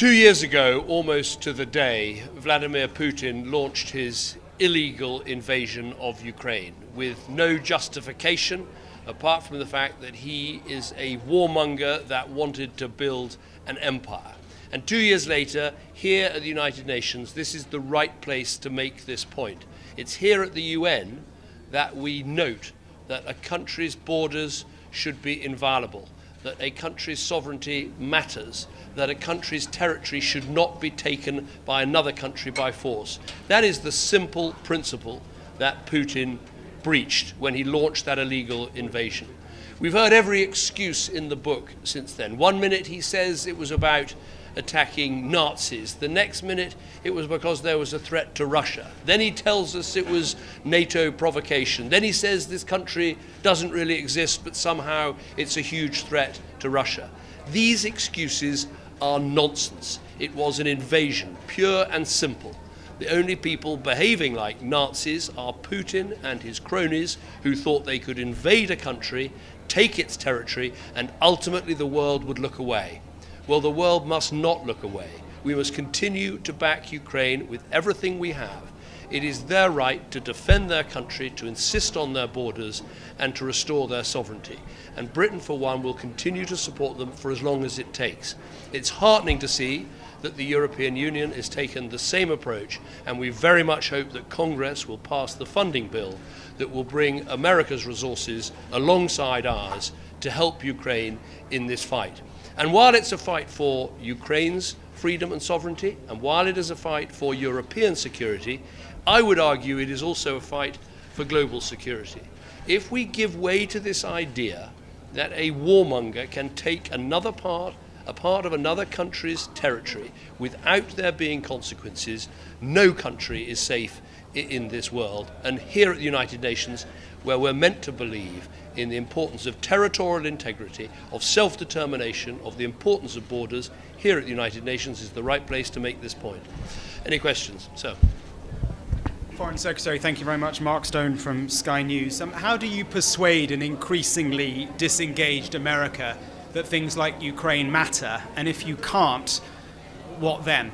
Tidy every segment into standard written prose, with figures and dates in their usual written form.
2 years ago, almost to the day, Vladimir Putin launched his illegal invasion of Ukraine with no justification apart from the fact that he is a warmonger that wanted to build an empire. And 2 years later, here at the United Nations, this is the right place to make this point. It's here at the UN that we note that a country's borders should be inviolable, that a country's sovereignty matters, that a country's territory should not be taken by another country by force. That is the simple principle that Putin breached when he launched that illegal invasion. We've heard every excuse in the book since then. 1 minute he says it was about attacking Nazis. The next minute it was because there was a threat to Russia. Then he tells us it was NATO provocation. Then he says this country doesn't really exist, but somehow it's a huge threat to Russia. These excuses are nonsense. It was an invasion, pure and simple. The only people behaving like Nazis are Putin and his cronies who thought they could invade a country, take its territory, and ultimately the world would look away. Well, the world must not look away. We must continue to back Ukraine with everything we have. It is their right to defend their country, to insist on their borders, and to restore their sovereignty. And Britain, for one, will continue to support them for as long as it takes. It's heartening to see that the European Union has taken the same approach, and we very much hope that Congress will pass the funding bill that will bring America's resources alongside ours to help Ukraine in this fight. And while it's a fight for Ukraine's freedom and sovereignty, and while it is a fight for European security, I would argue it is also a fight for global security. If we give way to this idea that a warmonger can take a part of another country's territory without there being consequences, no country is safe in this world. And here at the United Nations, where we're meant to believe in the importance of territorial integrity, of self-determination, of the importance of borders, here at the United Nations is the right place to make this point. Any questions? Sir. Foreign Secretary, thank you very much. Mark Stone from Sky News. How do you persuade an increasingly disengaged America that things like Ukraine matter? And if you can't, what then?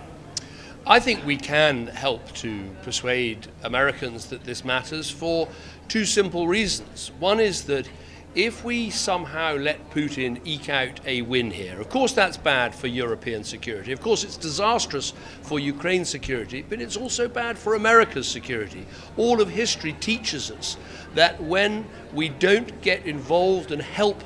I think we can help to persuade Americans that this matters for two simple reasons. One is that if we somehow let Putin eke out a win here, of course that's bad for European security. Of course it's disastrous for Ukraine's security, but it's also bad for America's security. All of history teaches us that when we don't get involved and help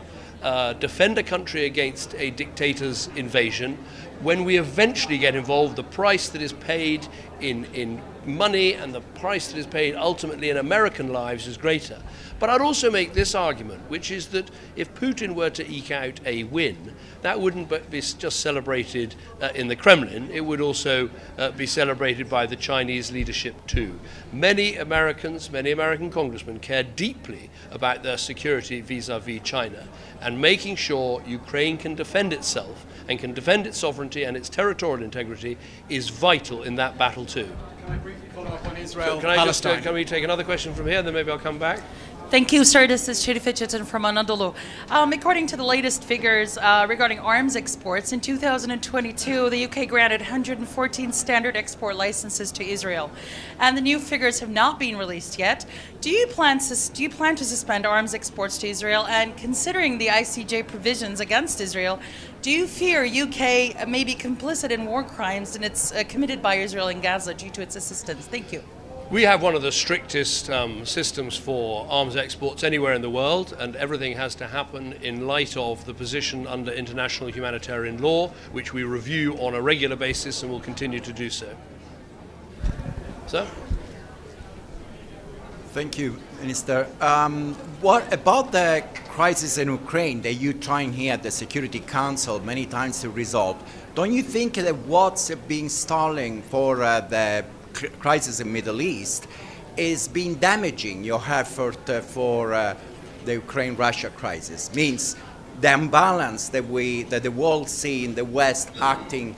defend a country against a dictator's invasion, when we eventually get involved, the price that is paid in money and the price that is paid ultimately in American lives is greater. But I'd also make this argument, which is that if Putin were to eke out a win, that wouldn't be just celebrated in the Kremlin, it would also be celebrated by the Chinese leadership too. Many Americans, many American congressmen care deeply about their security vis-à-vis China, and making sure Ukraine can defend itself and can defend its sovereignty and its territorial integrity is vital in that battle too. Can I briefly follow up on Israel, Palestine? Can we take another question from here, and then maybe I'll come back? Thank you, sir. This is Shiri Fitcheton from Anadolu. According to the latest figures regarding arms exports, in 2022, the UK granted 114 standard export licenses to Israel, and the new figures have not been released yet. Do you plan to suspend arms exports to Israel? And considering the ICJ provisions against Israel, do you fear UK may be complicit in war crimes and it's committed by Israel in Gaza due to its assistance? Thank you. We have one of the strictest systems for arms exports anywhere in the world, and everything has to happen in light of the position under international humanitarian law, which we review on a regular basis and will continue to do so. Sir? Thank you, Minister. What about the crisis in Ukraine that you're trying here at the Security Council many times to resolve? Don't you think that what's been stalling for the crisis in the Middle East is being damaging your effort for the Ukraine-Russia crisis? Means the imbalance that the world see in the West acting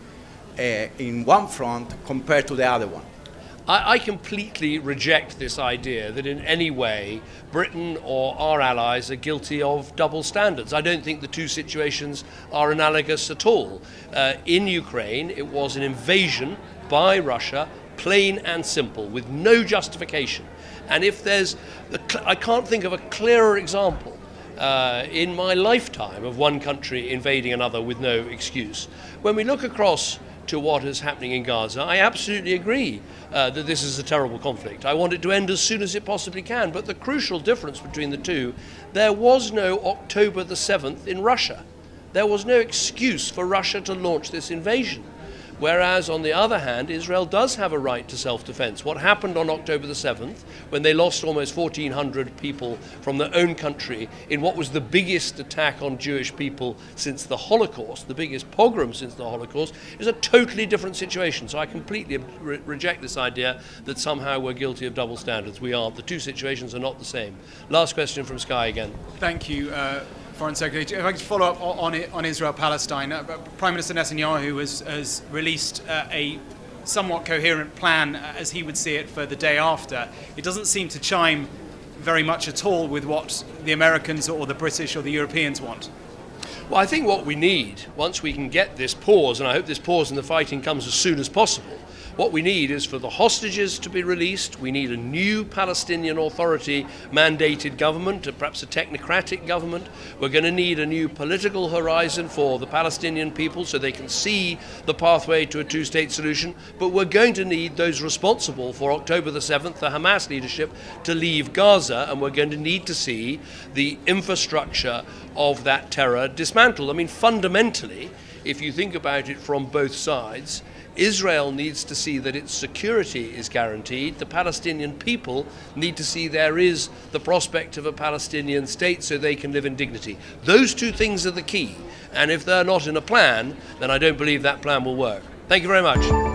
in one front compared to the other one. I completely reject this idea that in any way Britain or our allies are guilty of double standards. I don't think the two situations are analogous at all. In Ukraine, it was an invasion by Russia, plain and simple, with no justification. And if there's, I can't think of a clearer example in my lifetime of one country invading another with no excuse. When we look across to what is happening in Gaza, I absolutely agree that this is a terrible conflict. I want it to end as soon as it possibly can, but the crucial difference between the two, there was no October the 7th in Russia. There was no excuse for Russia to launch this invasion. Whereas, on the other hand, Israel does have a right to self-defense. What happened on October the 7th, when they lost almost 1,400 people from their own country in what was the biggest attack on Jewish people since the Holocaust, the biggest pogrom since the Holocaust, is a totally different situation. So I completely reject this idea that somehow we're guilty of double standards. We aren't. The two situations are not the same. Last question from Sky again. Thank you, Foreign Secretary. If I could follow up on Israel-Palestine, Prime Minister Netanyahu has released a somewhat coherent plan, as he would see it, for the day after. It doesn't seem to chime very much at all with what the Americans or the British or the Europeans want. Well, I think what we need, once we can get this pause, and I hope this pause in the fighting comes as soon as possible, what we need is for the hostages to be released. We need a new Palestinian Authority mandated government, perhaps a technocratic government. We're going to need a new political horizon for the Palestinian people so they can see the pathway to a two-state solution. But we're going to need those responsible for October the 7th, the Hamas leadership, to leave Gaza, and we're going to need to see the infrastructure of that terror dismantled. I mean, fundamentally, if you think about it from both sides, Israel needs to see that its security is guaranteed. The Palestinian people need to see there is the prospect of a Palestinian state so they can live in dignity. Those two things are the key. And if they're not in a plan, then I don't believe that plan will work. Thank you very much.